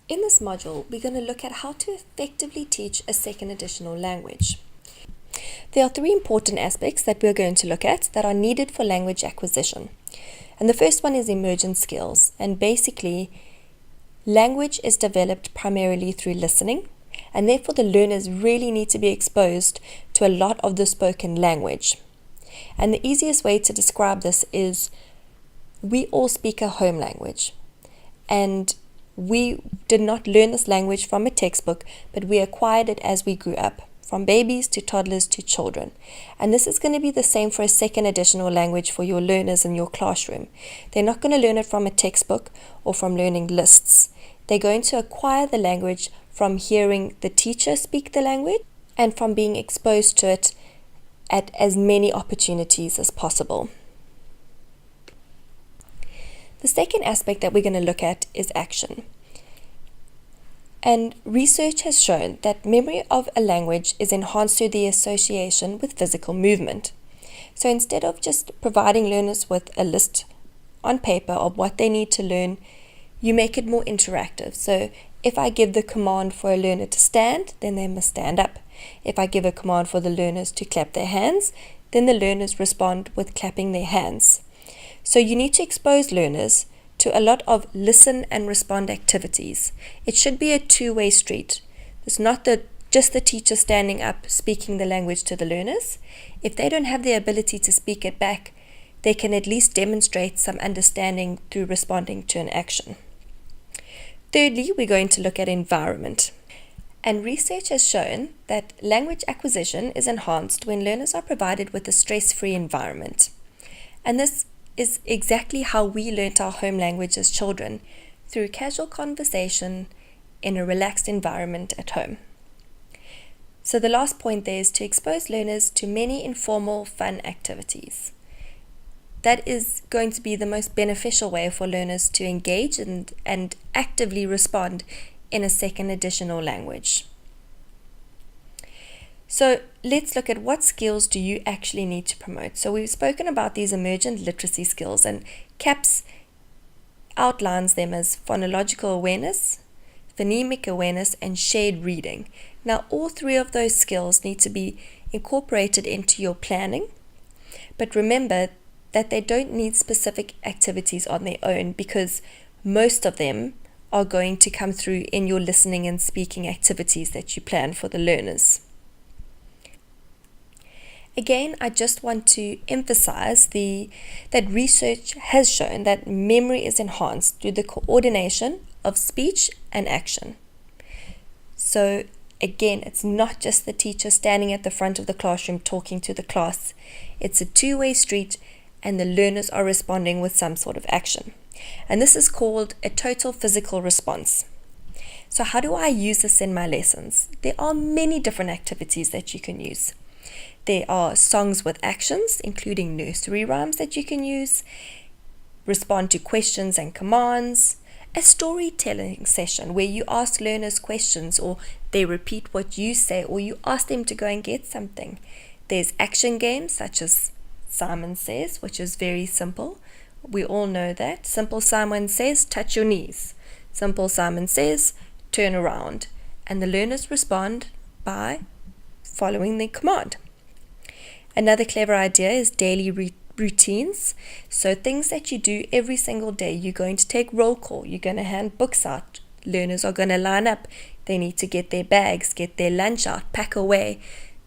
In this module, we're going to look at how to effectively teach a second additional language. There are three important aspects that we're going to look at that are needed for language acquisition. And the first one is emergent skills. And basically, language is developed primarily through listening, and therefore the learners really need to be exposed to a lot of the spoken language. And the easiest way to describe this is we all speak a home language. And we did not learn this language from a textbook, but we acquired it as we grew up, from babies to toddlers to children. And this is going to be the same for a second additional language for your learners in your classroom. They're not going to learn it from a textbook or from learning lists. They're going to acquire the language from hearing the teacher speak the language and from being exposed to it at as many opportunities as possible. The second aspect that we're going to look at is action. And research has shown that memory of a language is enhanced through the association with physical movement. So instead of just providing learners with a list on paper of what they need to learn, you make it more interactive. So if I give the command for a learner to stand, then they must stand up. If I give a command for the learners to clap their hands, then the learners respond with clapping their hands. So you need to expose learners to a lot of listen and respond activities. It should be a two-way street. It's not just the teacher standing up speaking the language to the learners. If they don't have the ability to speak it back, they can at least demonstrate some understanding through responding to an action. Thirdly, we're going to look at environment. And research has shown that language acquisition is enhanced when learners are provided with a stress-free environment. And this is exactly how we learnt our home language as children, through casual conversation in a relaxed environment at home. So the last point there is to expose learners to many informal, fun activities. That is going to be the most beneficial way for learners to engage and actively respond in a second additional language. So let's look at what skills do you actually need to promote. So we've spoken about these emergent literacy skills, and CAPS outlines them as phonological awareness, phonemic awareness, and shared reading. Now all three of those skills need to be incorporated into your planning, but remember that they don't need specific activities on their own, because most of them are going to come through in your listening and speaking activities that you plan for the learners. Again, I just want to emphasize that research has shown that memory is enhanced through the coordination of speech and action. So again, it's not just the teacher standing at the front of the classroom talking to the class. It's a two-way street, and the learners are responding with some sort of action. And this is called a total physical response. So how do I use this in my lessons? There are many different activities that you can use. There are songs with actions, including nursery rhymes that you can use, respond to questions and commands, a storytelling session where you ask learners questions or they repeat what you say, or you ask them to go and get something. There's action games such as Simon Says, which is very simple. We all know that. Simple Simon Says, touch your knees. Simple Simon Says, turn around. And the learners respond by following the command. Another clever idea is daily routines. So things that you do every single day. You're going to take roll call. You're going to hand books out. Learners are going to line up. They need to get their bags, get their lunch out, pack away.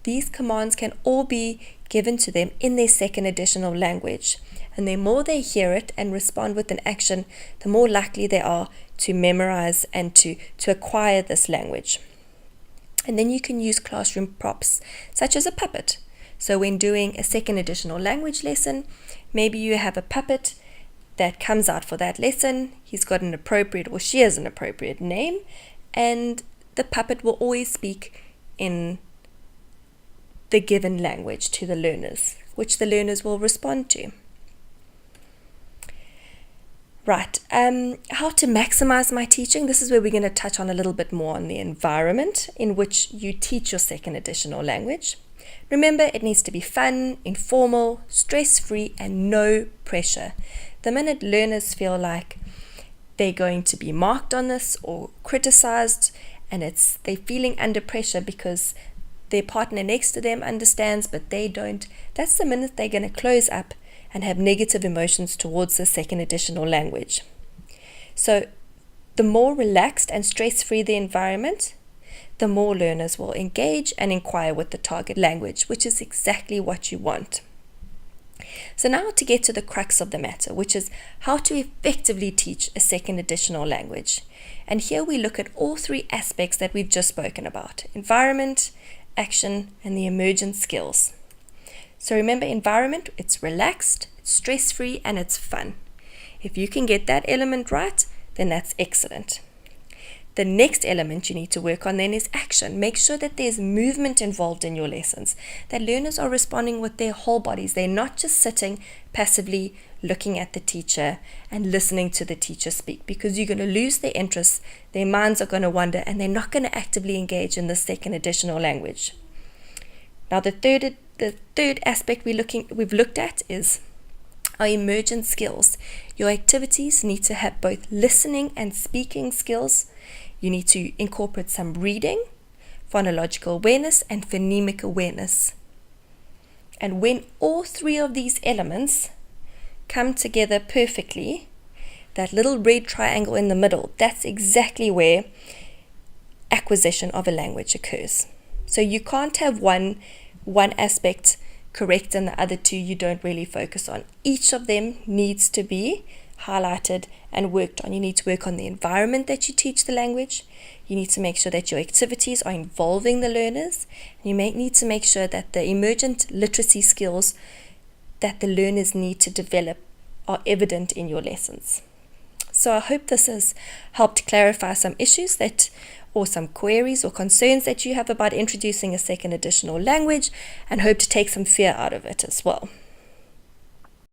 These commands can all be given to them in their second additional language. And the more they hear it and respond with an action, the more likely they are to memorize and to acquire this language. And then you can use classroom props, such as a puppet. So when doing a second additional language lesson, maybe you have a puppet that comes out for that lesson. He's got an appropriate, or she has an appropriate name, and the puppet will always speak in the given language to the learners, which the learners will respond to. Right, how to maximize my teaching. This is where we're going to touch on a little bit more on the environment in which you teach your second additional language. Remember, it needs to be fun, informal, stress-free, and no pressure. The minute learners feel like they're going to be marked on this or criticized, and they're feeling under pressure because their partner next to them understands but they don't. That's the minute they're going to close up and have negative emotions towards the second additional language. So the more relaxed and stress-free the environment, the more learners will engage and inquire with the target language, which is exactly what you want. So now to get to the crux of the matter, which is how to effectively teach a second additional language. And here we look at all three aspects that we've just spoken about: environment, action, and the emergent skills. So remember, environment, it's relaxed, it's stress-free, and it's fun. If you can get that element right, then that's excellent. The next element you need to work on then is action. Make sure that there's movement involved in your lessons, that learners are responding with their whole bodies. They're not just sitting passively looking at the teacher and listening to the teacher speak, because you're going to lose their interest, their minds are going to wander, and they're not going to actively engage in the second additional language. Now the third aspect we've looked at is our emergent skills. Your activities need to have both listening and speaking skills. You need to incorporate some reading, phonological awareness, and phonemic awareness. And when all three of these elements come together perfectly, that little red triangle in the middle, that's exactly where acquisition of a language occurs. So you can't have one aspect correct and the other two you don't really focus on. Each of them needs to be highlighted and worked on. You need to work on the environment that you teach the language. You need to make sure that your activities are involving the learners. You may need to make sure that the emergent literacy skills that the learners need to develop are evident in your lessons. So I hope this has helped clarify some issues or some queries or concerns that you have about introducing a second additional language, and hope to take some fear out of it as well.